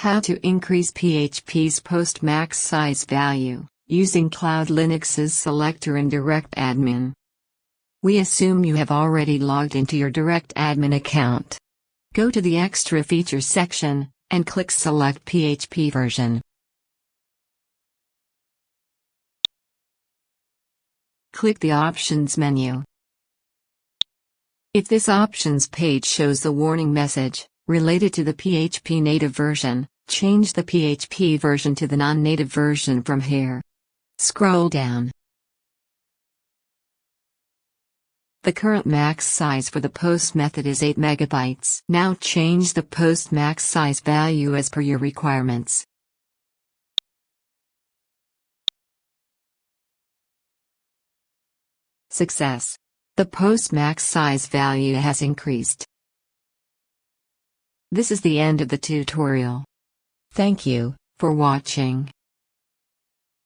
How to increase PHP's post max size value, using CloudLinux's Selector and DirectAdmin. We assume you have already logged into your DirectAdmin account. Go to the Extra Features section, and click Select PHP version. Click the Options menu. If this options page shows the warning message, related to the PHP native version, change the PHP version to the non-native version from here. Scroll down. The current max size for the post method is 8 MB. Now change the post max size value as per your requirements. Success! The post max size value has increased. This is the end of the tutorial. Thank you for watching.